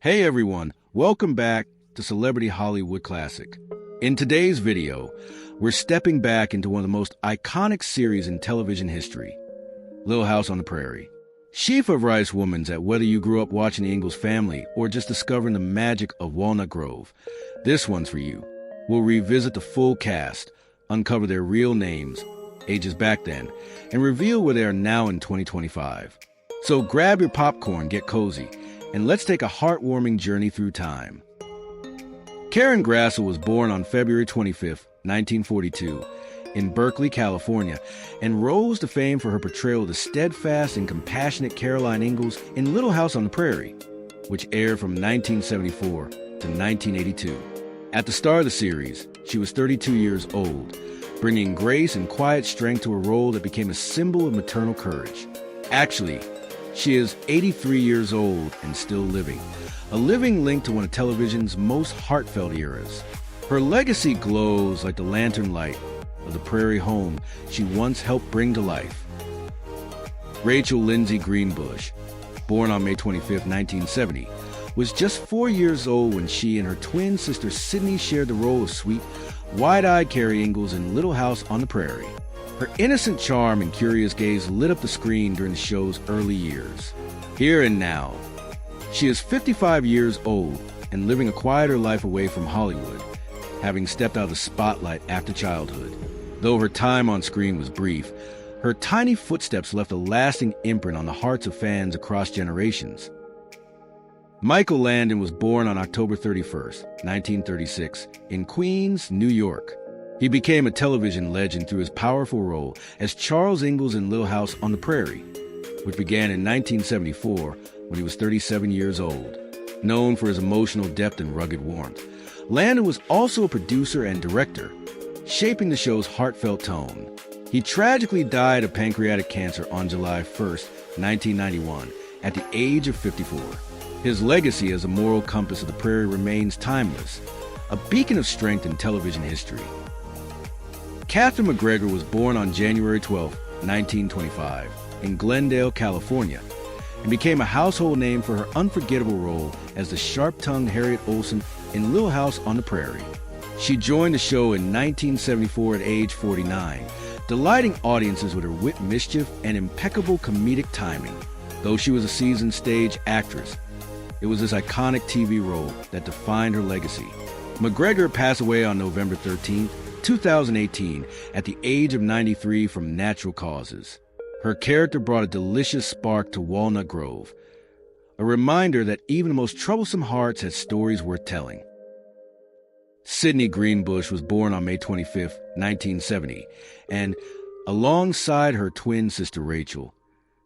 Hey everyone, welcome back to Celebrity Hollywood Classic. In today's video, we're stepping back into one of the most iconic series in television history, Little House on the Prairie. Sheaf of rice woman's at whether you grew up watching the Ingalls family or just discovering the magic of Walnut Grove, this one's for you. We'll revisit the full cast, uncover their real names, ages back then, and reveal where they are now in 2025. So grab your popcorn, get cozy, and let's take a heartwarming journey through time. Karen Graassel was born on February 25, 1942, in Berkeley, California, and rose to fame for her portrayal of the steadfast and compassionate Caroline Ingalls in Little House on the Prairie, which aired from 1974 to 1982. At the start of the series, she was 32 years old, bringing grace and quiet strength to a role that became a symbol of maternal courage. Actually, she is 83 years old and still living, a living link to one of television's most heartfelt eras. Her legacy glows like the lantern light of the Prairie home she once helped bring to life. Rachel Lindsay Greenbush, born on May 25, 1970, was just 4 years old when she and her twin sister Sydney shared the role of sweet, wide-eyed Carrie Ingalls in Little House on the Prairie. Her innocent charm and curious gaze lit up the screen during the show's early years. Here and now, she is 55 years old and living a quieter life away from Hollywood, having stepped out of the spotlight after childhood. Though her time on screen was brief, her tiny footsteps left a lasting imprint on the hearts of fans across generations. Michael Landon was born on October 31, 1936, in Queens, New York. He became a television legend through his powerful role as Charles Ingalls in Little House on the Prairie, which began in 1974 when he was 37 years old. Known for his emotional depth and rugged warmth, Landon was also a producer and director, shaping the show's heartfelt tone. He tragically died of pancreatic cancer on July 1, 1991, at the age of 54. His legacy as a moral compass of the Prairie remains timeless, a beacon of strength in television history. Katherine McGregor was born on January 12, 1925, in Glendale, California, and became a household name for her unforgettable role as the sharp-tongued Harriet Olsen in Little House on the Prairie. She joined the show in 1974 at age 49, delighting audiences with her wit, mischief, and impeccable comedic timing. Though she was a seasoned stage actress, it was this iconic TV role that defined her legacy. McGregor passed away on November 13, 2018, at the age of 93 from natural causes. Her character brought a delicious spark to Walnut Grove, a reminder that even the most troublesome hearts had stories worth telling. Sydney Greenbush was born on May 25, 1970, and alongside her twin sister Rachel,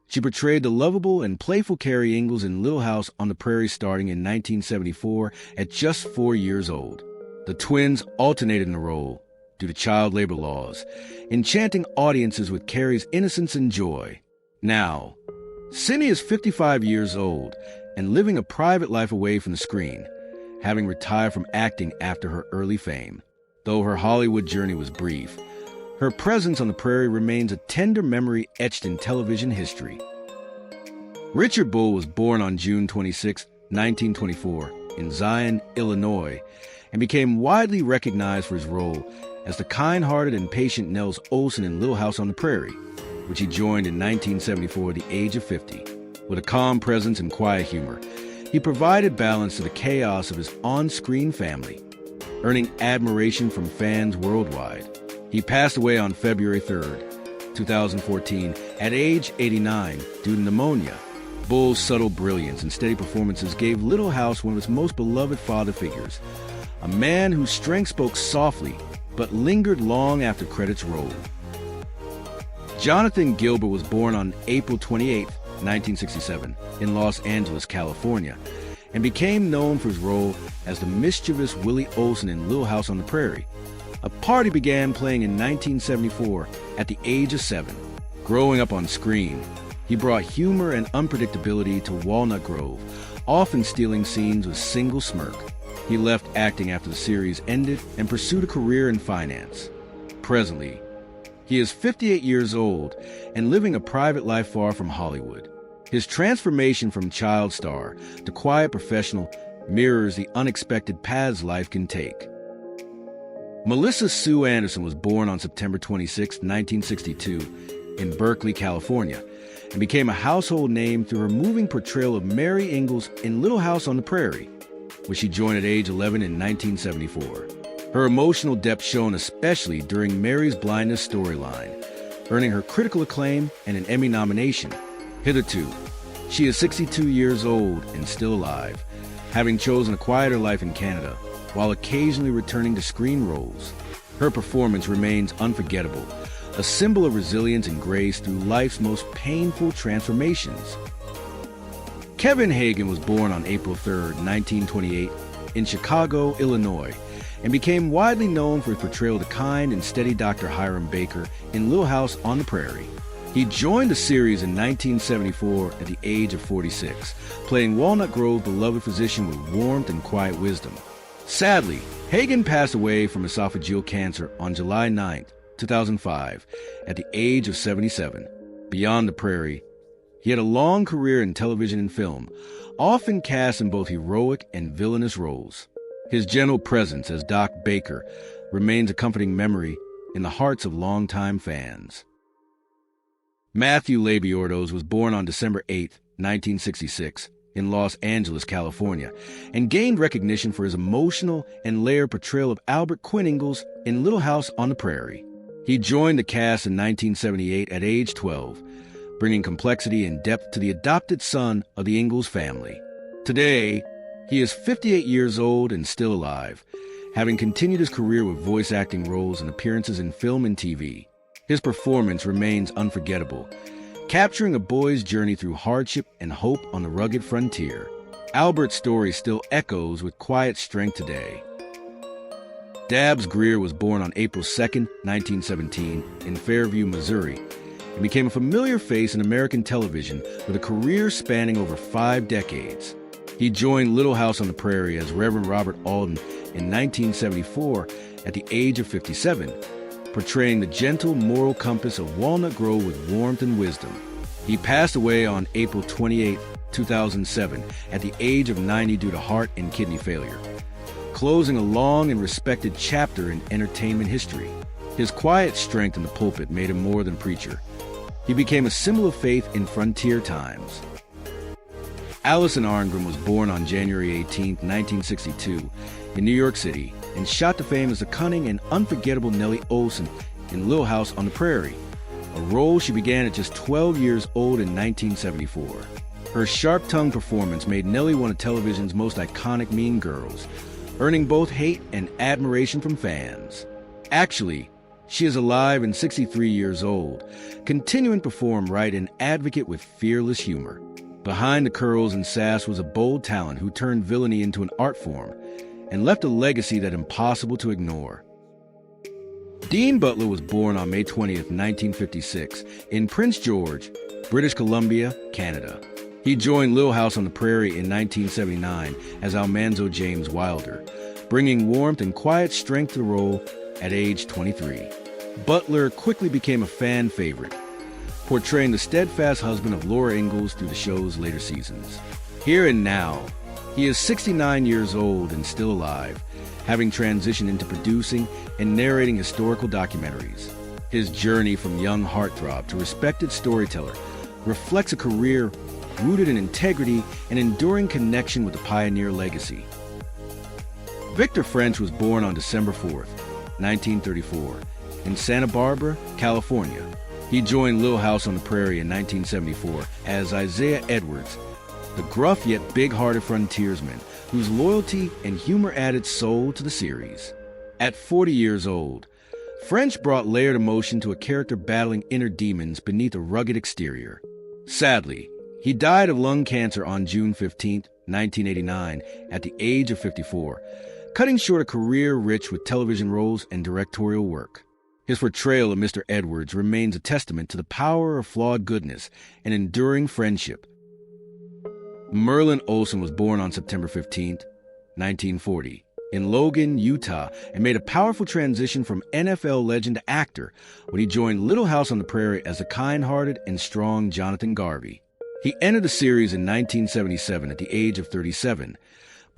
she portrayed the lovable and playful Carrie Ingalls in Little House on the Prairie starting in 1974 at just 4 years old. The twins alternated in the role due to child labor laws, enchanting audiences with Carrie's innocence and joy. Now, Sydney is 55 years old and living a private life away from the screen, having retired from acting after her early fame. Though her Hollywood journey was brief, her presence on the Prairie remains a tender memory etched in television history. Richard Bull was born on June 26, 1924, in Zion, Illinois, and became widely recognized for his role as the kind-hearted and patient Nels Olsen in Little House on the Prairie, which he joined in 1974 at the age of 50. With a calm presence and quiet humor, he provided balance to the chaos of his on-screen family, earning admiration from fans worldwide. He passed away on February 3, 2014, at age 89 due to pneumonia. Bull's subtle brilliance and steady performances gave Little House one of its most beloved father figures, a man whose strength spoke softly but lingered long after credits rolled. Jonathan Gilbert was born on April 28, 1967, in Los Angeles, California, and became known for his role as the mischievous Willie Olsen in Little House on the Prairie. A part he began playing in 1974 at the age of 7. Growing up on screen, he brought humor and unpredictability to Walnut Grove, often stealing scenes with a single smirk. He left acting after the series ended and pursued a career in finance. Presently, he is 58 years old and living a private life far from Hollywood. His transformation from child star to quiet professional mirrors the unexpected paths life can take. Melissa Sue Anderson was born on September 26, 1962, in Berkeley, California, and became a household name through her moving portrayal of Mary Ingalls in Little House on the Prairie, which she joined at age 11 in 1974. Her emotional depth shone especially during Mary's blindness storyline, earning her critical acclaim and an Emmy nomination. Hitherto, she is 62 years old and still alive, having chosen a quieter life in Canada, while occasionally returning to screen roles. Her performance remains unforgettable, a symbol of resilience and grace through life's most painful transformations. Kevin Hagen was born on April 3, 1928, in Chicago, Illinois, and became widely known for his portrayal of the kind and steady Dr. Hiram Baker in Little House on the Prairie. He joined the series in 1974 at the age of 46, playing Walnut Grove's beloved physician with warmth and quiet wisdom. Sadly, Hagen passed away from esophageal cancer on July 9, 2005, at the age of 77. Beyond the Prairie, he had a long career in television and film, often cast in both heroic and villainous roles. His gentle presence as Doc Baker remains a comforting memory in the hearts of longtime fans. Matthew Leordos was born on December 8, 1966, in Los Angeles, California, and gained recognition for his emotional and layered portrayal of Albert Quinn Ingalls in Little House on the Prairie. He joined the cast in 1978 at age 12, bringing complexity and depth to the adopted son of the Ingalls family. Today, he is 58 years old and still alive, having continued his career with voice acting roles and appearances in film and TV. His performance remains unforgettable, capturing a boy's journey through hardship and hope on the rugged frontier. Albert's story still echoes with quiet strength today. Dabbs Greer was born on April 2, 1917, in Fairview, Missouri, and became a familiar face in American television with a career spanning over 5 decades. He joined Little House on the Prairie as Reverend Robert Alden in 1974 at the age of 57, portraying the gentle moral compass of Walnut Grove with warmth and wisdom. He passed away on April 28, 2007, at the age of 90 due to heart and kidney failure, closing a long and respected chapter in entertainment history. His quiet strength in the pulpit made him more than preacher. He became a symbol of faith in frontier times. Allison Arrim was born on January 18, 1962, in New York City, and shot to fame as the cunning and unforgettable Nellie Olsen in Little House on the Prairie, a role she began at just 12 years old in 1974. Her sharp-tongued performance made Nellie one of television's most iconic mean girls, earning both hate and admiration from fans. Actually, she is alive and 63 years old, continuing to perform right and advocate with fearless humor. Behind the curls and sass was a bold talent who turned villainy into an art form and left a legacy that impossible to ignore. Dean Butler was born on May 20th, 1956, in Prince George, British Columbia, Canada. He joined Little House on the Prairie in 1979 as Almanzo James Wilder, bringing warmth and quiet strength to the role at age 23. Butler quickly became a fan favorite, portraying the steadfast husband of Laura Ingalls through the show's later seasons. Here and now, he is 69 years old and still alive, having transitioned into producing and narrating historical documentaries. His journey from young heartthrob to respected storyteller reflects a career rooted in integrity and enduring connection with the pioneer legacy. Victor French was born on December 4th, 1934, in Santa Barbara, California. He joined Little House on the Prairie in 1974 as Isaiah Edwards, the gruff yet big-hearted frontiersman whose loyalty and humor added soul to the series. At 40 years old, French brought layered emotion to a character battling inner demons beneath a rugged exterior. Sadly, he died of lung cancer on June 15, 1989, at the age of 54, cutting short a career rich with television roles and directorial work. His portrayal of Mr. Edwards remains a testament to the power of flawed goodness and enduring friendship. Merlin Olsen was born on September 15, 1940, in Logan, Utah, and made a powerful transition from NFL legend to actor when he joined Little House on the Prairie as the kind-hearted and strong Jonathan Garvey. He entered the series in 1977 at the age of 37,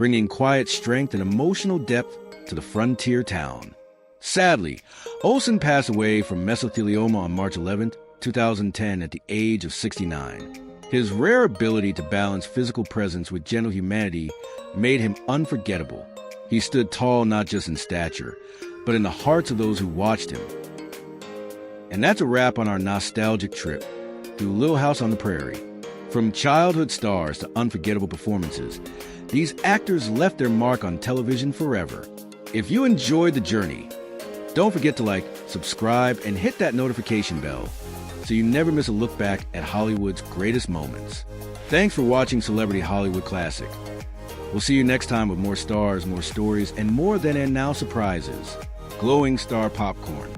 bringing quiet strength and emotional depth to the frontier town. Sadly, Olsen passed away from mesothelioma on March 11, 2010 at the age of 69. His rare ability to balance physical presence with gentle humanity made him unforgettable. He stood tall not just in stature, but in the hearts of those who watched him. And that's a wrap on our nostalgic trip through Little House on the Prairie. From childhood stars to unforgettable performances, these actors left their mark on television forever. If you enjoyed the journey, don't forget to like, subscribe, and hit that notification bell so you never miss a look back at Hollywood's greatest moments. Thanks for watching Celebrity Hollywood Classic. We'll see you next time with more stars, more stories, and more than and now surprises. Glowing star popcorn.